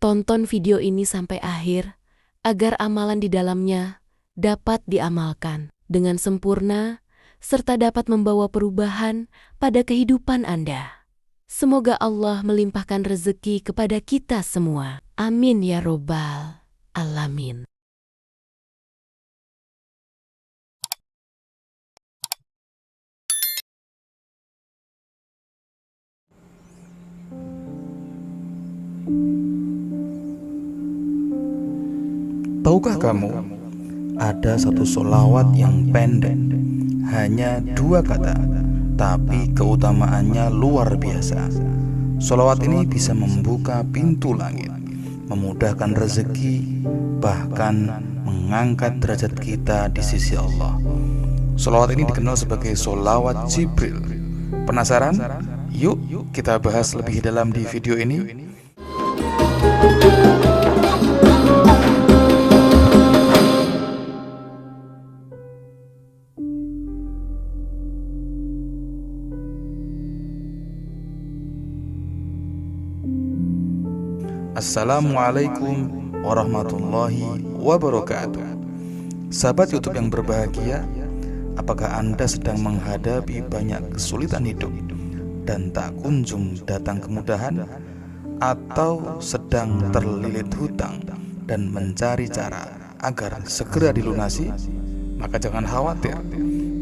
Tonton video ini sampai akhir agar amalan di dalamnya dapat diamalkan dengan sempurna serta dapat membawa perubahan pada kehidupan Anda. Semoga Allah melimpahkan rezeki kepada kita semua. Amin ya robbal alamin. Tahukah kamu, ada satu sholawat yang pendek, hanya 2 kata, tapi keutamaannya luar biasa. Sholawat ini bisa membuka pintu langit, memudahkan rezeki, bahkan mengangkat derajat kita di sisi Allah. Sholawat ini dikenal sebagai sholawat Jibril. Penasaran? Yuk kita bahas lebih dalam di video ini. Assalamualaikum warahmatullahi wabarakatuh. Sahabat YouTube yang berbahagia, apakah Anda sedang menghadapi banyak kesulitan hidup dan tak kunjung datang kemudahan, atau sedang terlilit hutang dan mencari cara agar segera dilunasi? Maka jangan khawatir,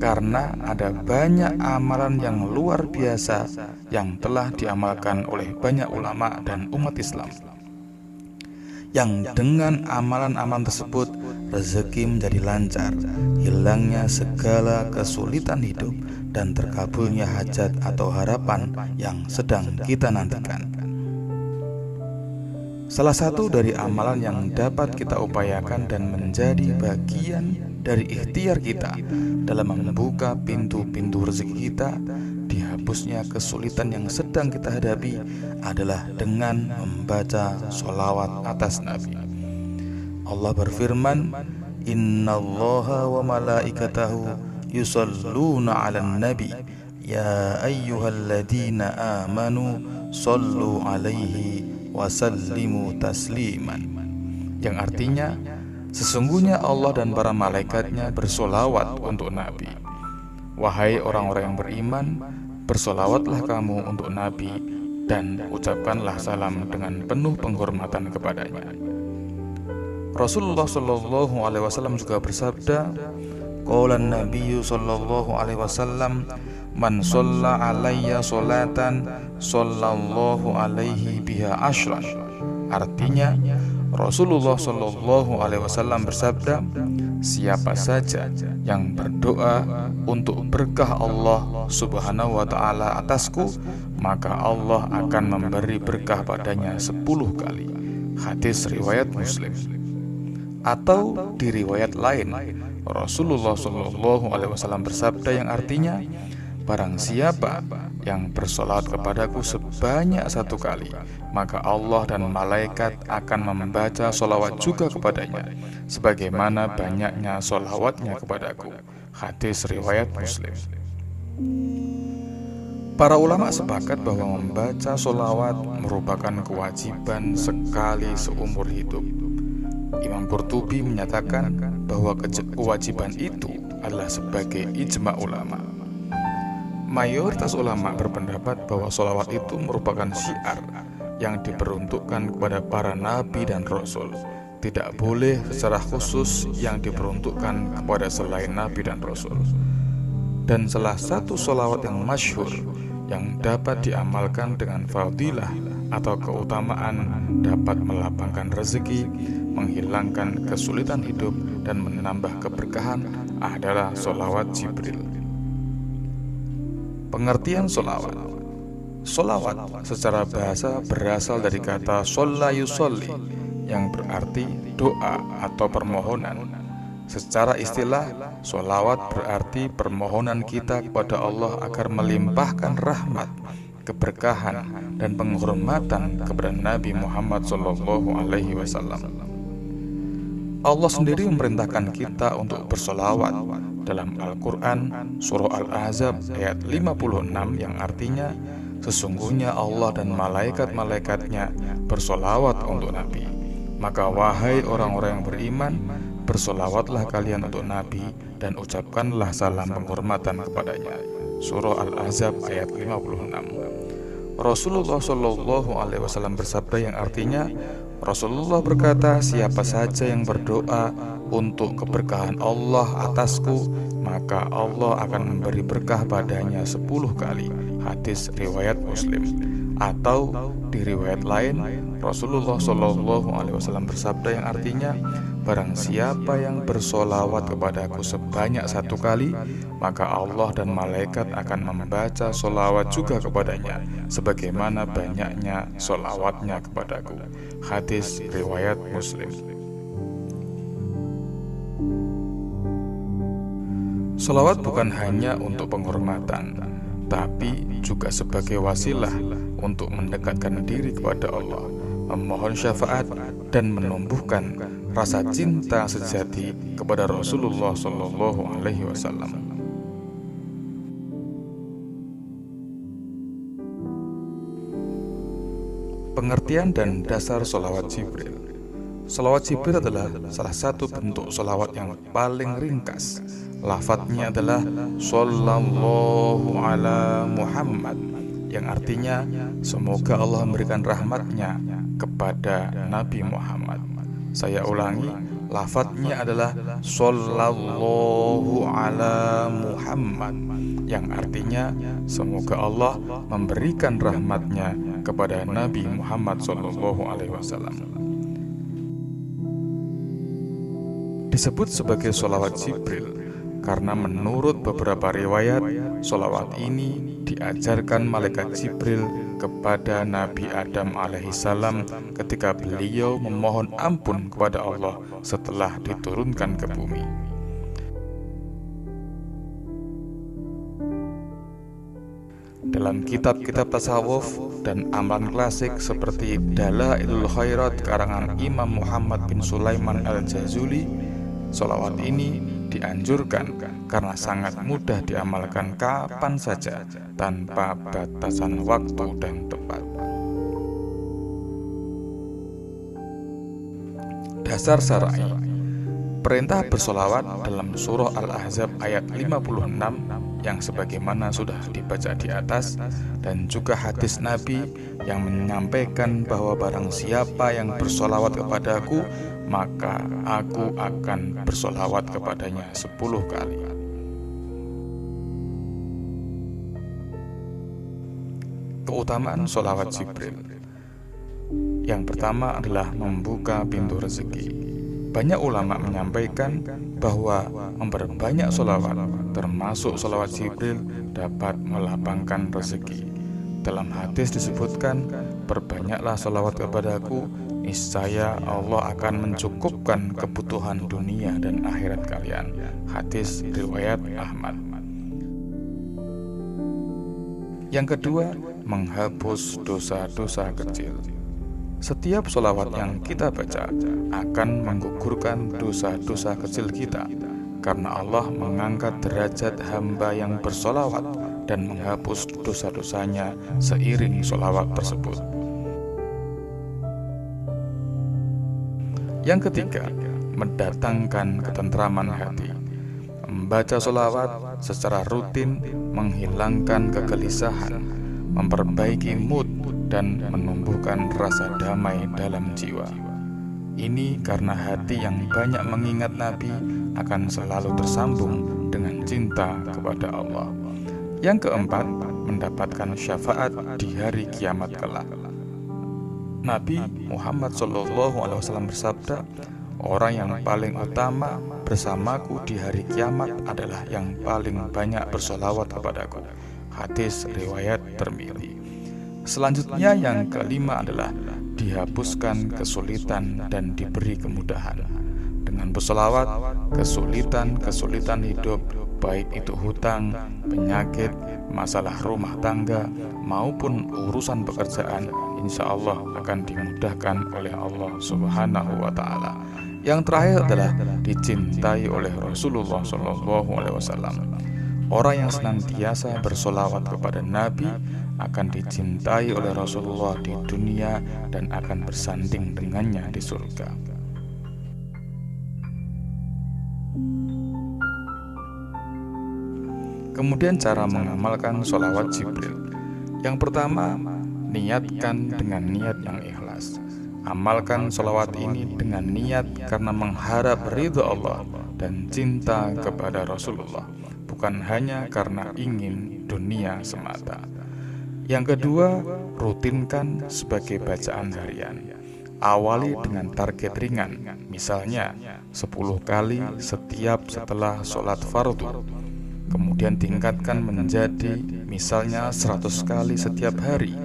karena ada banyak amalan yang luar biasa yang telah diamalkan oleh banyak ulama dan umat Islam, yang dengan amalan-amalan tersebut rezeki menjadi lancar, hilangnya segala kesulitan hidup, dan terkabulnya hajat atau harapan yang sedang kita nantikan. Salah satu dari amalan yang dapat kita upayakan dan menjadi bagian dari ikhtiar kita dalam membuka pintu-pintu rezeki kita, dihapusnya kesulitan yang sedang kita hadapi, adalah dengan membaca sholawat atas Nabi. Allah berfirman, Innallaha wa malaikatahu yusalluna 'alan nabi ya ayyuhalladzina amanu sallu 'alaihi wasallimu tasliman, yang artinya, sesungguhnya Allah dan para malaikatnya bersolawat untuk Nabi. Wahai orang-orang yang beriman, bersolawatlah kamu untuk Nabi dan ucapkanlah salam dengan penuh penghormatan kepadanya. Rasulullah Shallallahu Alaihi Wasallam juga bersabda, Qaulan Nabiyyu Shallallahu Alaihi Wasallam, Man sholla alayya sholatan Sallallahu alaihi biha ashran. Artinya, Rasulullah Shallallahu Alaihi Wasallam bersabda, siapa saja yang berdoa untuk berkah Allah Subhanahu wa Ta'ala atasku, maka Allah akan memberi berkah padanya 10 kali. Hadis riwayat Muslim. Atau di riwayat lain, Rasulullah Shallallahu Alaihi Wasallam bersabda yang artinya, barang siapa yang bersolawat kepadaku sebanyak 1 kali, maka Allah dan malaikat akan membaca solawat juga kepadanya, sebagaimana banyaknya solawatnya kepadaku. Hadis riwayat Muslim. Para ulama sepakat bahwa membaca solawat merupakan kewajiban sekali seumur hidup. Imam Qurtubi menyatakan bahwa kewajiban itu adalah sebagai ijma ulama. Mayoritas ulama berpendapat bahwa sholawat itu merupakan syiar yang diperuntukkan kepada para nabi dan rasul. Tidak boleh secara khusus yang diperuntukkan kepada selain nabi dan rasul. Dan salah satu sholawat yang masyhur yang dapat diamalkan dengan fadilah atau keutamaan, dapat melapangkan rezeki, menghilangkan kesulitan hidup, dan menambah keberkahan adalah sholawat Jibril. Pengertian sholawat. Sholawat secara bahasa berasal dari kata sholla yusolli, yang berarti doa atau permohonan. Secara istilah, sholawat berarti permohonan kita kepada Allah agar melimpahkan rahmat, keberkahan, dan penghormatan kepada Nabi Muhammad SAW. Allah sendiri memerintahkan kita untuk bersolawat dalam Al-Quran, Surah Al-Ahzab ayat 56, yang artinya, sesungguhnya Allah dan malaikat-malaikatnya bersolawat untuk Nabi. Maka wahai orang-orang yang beriman, bersolawatlah kalian untuk Nabi dan ucapkanlah salam penghormatan kepadanya. Surah Al-Ahzab ayat 56. Rasulullah Shallallahu Alaihi Wasallam bersabda yang artinya, Rasulullah berkata, siapa saja yang berdoa untuk keberkahan Allah atasku, maka Allah akan memberi berkah padanya 10 kali. Hadis riwayat Muslim. Atau di riwayat lain, Rasulullah Shallallahu Alaihi Wasallam bersabda yang artinya, barang siapa yang bersolawat kepadaku sebanyak 1 kali, maka Allah dan malaikat akan membaca solawat juga kepadanya sebagaimana banyaknya solawatnya kepadaku. Hadis riwayat Muslim. Solawat bukan hanya untuk penghormatan, tapi juga sebagai wasilah untuk mendekatkan diri kepada Allah, memohon syafaat, dan menumbuhkan rasa cinta sejati kepada Rasulullah Shallallahu Alaihi Wasallam. Pengertian dan dasar sholawat Jibril. Sholawat Jibril adalah salah satu bentuk sholawat yang paling ringkas. Lafadznya adalah Sallallahu ala Muhammad, yang artinya semoga Allah memberikan rahmatnya kepada Nabi Muhammad. Saya ulangi, lafadznya adalah Sallallahu ala Muhammad, yang artinya semoga Allah memberikan rahmatnya kepada Nabi Muhammad Sallallahu Alaihi Wasallam. Disebut sebagai sholawat Jibril karena menurut beberapa riwayat, sholawat ini diajarkan malaikat Jibril kepada Nabi Adam alaihissalam ketika beliau memohon ampun kepada Allah setelah diturunkan ke bumi. Dalam kitab-kitab tasawuf dan amalan klasik seperti Dalailul Khairat karangan Imam Muhammad bin Sulaiman Al-Jazuli, sholawat ini dianjurkan karena sangat mudah diamalkan kapan saja tanpa batasan waktu dan tempat. Dasar syar'i. Perintah bersolawat dalam surah Al-Ahzab ayat 56 yang sebagaimana sudah dibaca di atas, dan juga hadis Nabi yang menyampaikan bahwa barang siapa yang bersolawat kepadaku, maka aku akan bersolawat kepadanya 10 kali. Keutamaan solawat Jibril. Yang pertama adalah membuka pintu rezeki. Banyak ulama menyampaikan bahwa memperbanyak solawat, termasuk solawat Jibril, dapat melapangkan rezeki. Dalam hadis disebutkan, perbanyaklah solawat kepadaku, niscaya Allah akan mencukupkan kebutuhan dunia dan akhirat kalian. Hadis riwayat Ahmad. Yang kedua, menghapus dosa-dosa kecil. Setiap sholawat yang kita baca akan menggugurkan dosa-dosa kecil kita, karena Allah mengangkat derajat hamba yang bersolawat dan menghapus dosa-dosanya seiring sholawat tersebut. Yang ketiga, mendatangkan ketentraman hati. Membaca sholawat secara rutin menghilangkan kegelisahan, memperbaiki mood, dan menumbuhkan rasa damai dalam jiwa. Ini karena hati yang banyak mengingat Nabi akan selalu tersambung dengan cinta kepada Allah. Yang keempat, mendapatkan syafaat di hari kiamat kelak. Nabi Muhammad SAW bersabda, orang yang paling utama bersamaku di hari kiamat adalah yang paling banyak bersolawat kepadaku. Hadis riwayat Tirmidzi. Selanjutnya yang kelima adalah dihapuskan kesulitan dan diberi kemudahan. Dengan bersolawat, kesulitan hidup, baik itu hutang, penyakit, masalah rumah tangga, maupun urusan pekerjaan, insya Allah akan dimudahkan oleh Allah Subhanahu wa Ta'ala. Yang terakhir adalah dicintai oleh Rasulullah SAW. Orang yang senantiasa bersolawat kepada Nabi akan dicintai oleh Rasulullah di dunia dan akan bersanding dengannya di surga. Kemudian cara mengamalkan sholawat Jibril. Yang pertama, niatkan dengan niat yang ikhlas. Amalkan sholawat ini dengan niat karena mengharap ridha Allah dan cinta kepada Rasulullah, bukan hanya karena ingin dunia semata. Yang kedua, rutinkan sebagai bacaan harian. Awali dengan target ringan, misalnya 10 kali setiap setelah sholat fardu. Kemudian tingkatkan menjadi misalnya 100 kali setiap hari,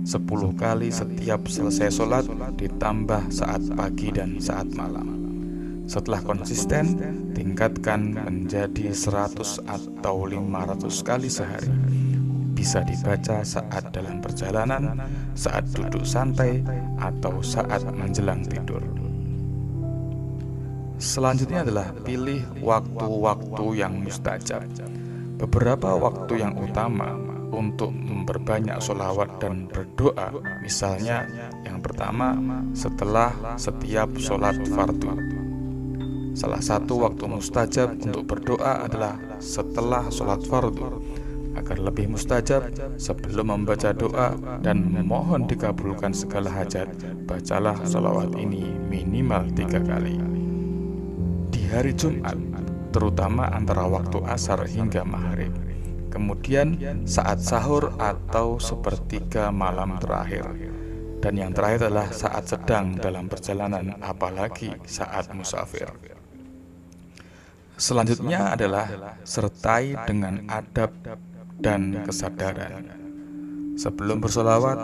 10 kali setiap selesai sholat, ditambah saat pagi dan saat malam. Setelah konsisten, tingkatkan menjadi 100 atau 500 kali sehari. Bisa dibaca saat dalam perjalanan, saat duduk santai, atau saat menjelang tidur. Selanjutnya adalah pilih waktu-waktu yang mustajab. Beberapa waktu yang utama untuk memperbanyak sholawat dan berdoa. Misalnya yang pertama, setelah setiap sholat fardu. Salah satu waktu mustajab untuk berdoa adalah setelah sholat fardu. Agar lebih mustajab, sebelum membaca doa dan memohon dikabulkan segala hajat, bacalah sholawat ini minimal 3 kali. Di hari Jumat, terutama antara waktu asar hingga maghrib. Kemudian saat sahur atau sepertiga malam terakhir. Dan yang terakhir adalah saat sedang dalam perjalanan, apalagi saat musafir. Selanjutnya adalah sertai dengan adab dan kesadaran. Sebelum bersolawat,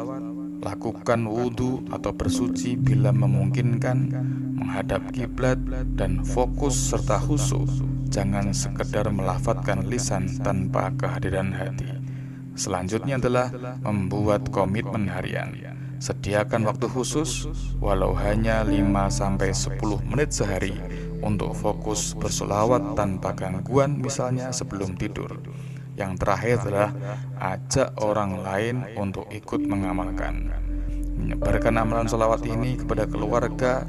lakukan wudhu atau bersuci bila memungkinkan, menghadap kiblat dan fokus serta khusyuk. Jangan sekedar melafadzkan lisan tanpa kehadiran hati. Selanjutnya adalah membuat komitmen harian. Sediakan waktu khusus, walau hanya 5-10 menit sehari, untuk fokus bersolawat tanpa gangguan, misalnya sebelum tidur. Yang terakhir adalah ajak orang lain untuk ikut mengamalkan. Menyebarkan amalan sholawat ini kepada keluarga,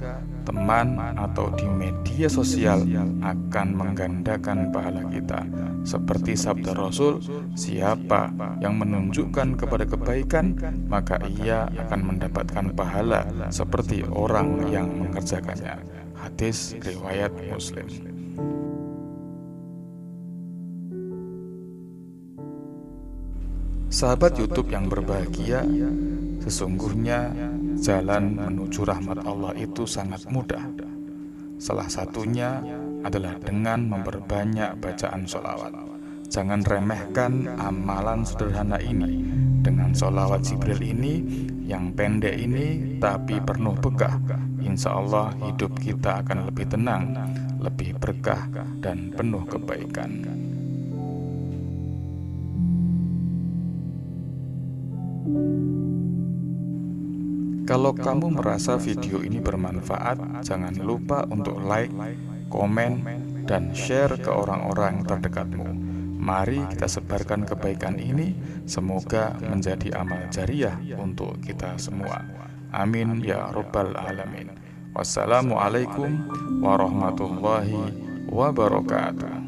teman, atau di media sosial akan menggandakan pahala kita. Seperti sabda Rasul, siapa yang menunjukkan kepada kebaikan, maka ia akan mendapatkan pahala seperti orang yang mengerjakannya. Hadis riwayat Muslim. Sahabat YouTube yang berbahagia, sesungguhnya jalan menuju rahmat Allah itu sangat mudah. Salah satunya adalah dengan memperbanyak bacaan sholawat. Jangan remehkan amalan sederhana ini. Dengan sholawat Jibril ini, yang pendek ini tapi penuh berkah, insya Allah hidup kita akan lebih tenang, lebih berkah, dan penuh kebaikan. Kalau kamu merasa video ini bermanfaat, jangan lupa untuk like, komen, dan share ke orang-orang terdekatmu. Mari kita sebarkan kebaikan ini, semoga menjadi amal jariah untuk kita semua. Amin ya rabbal alamin. Wassalamualaikum warahmatullahi wabarakatuh.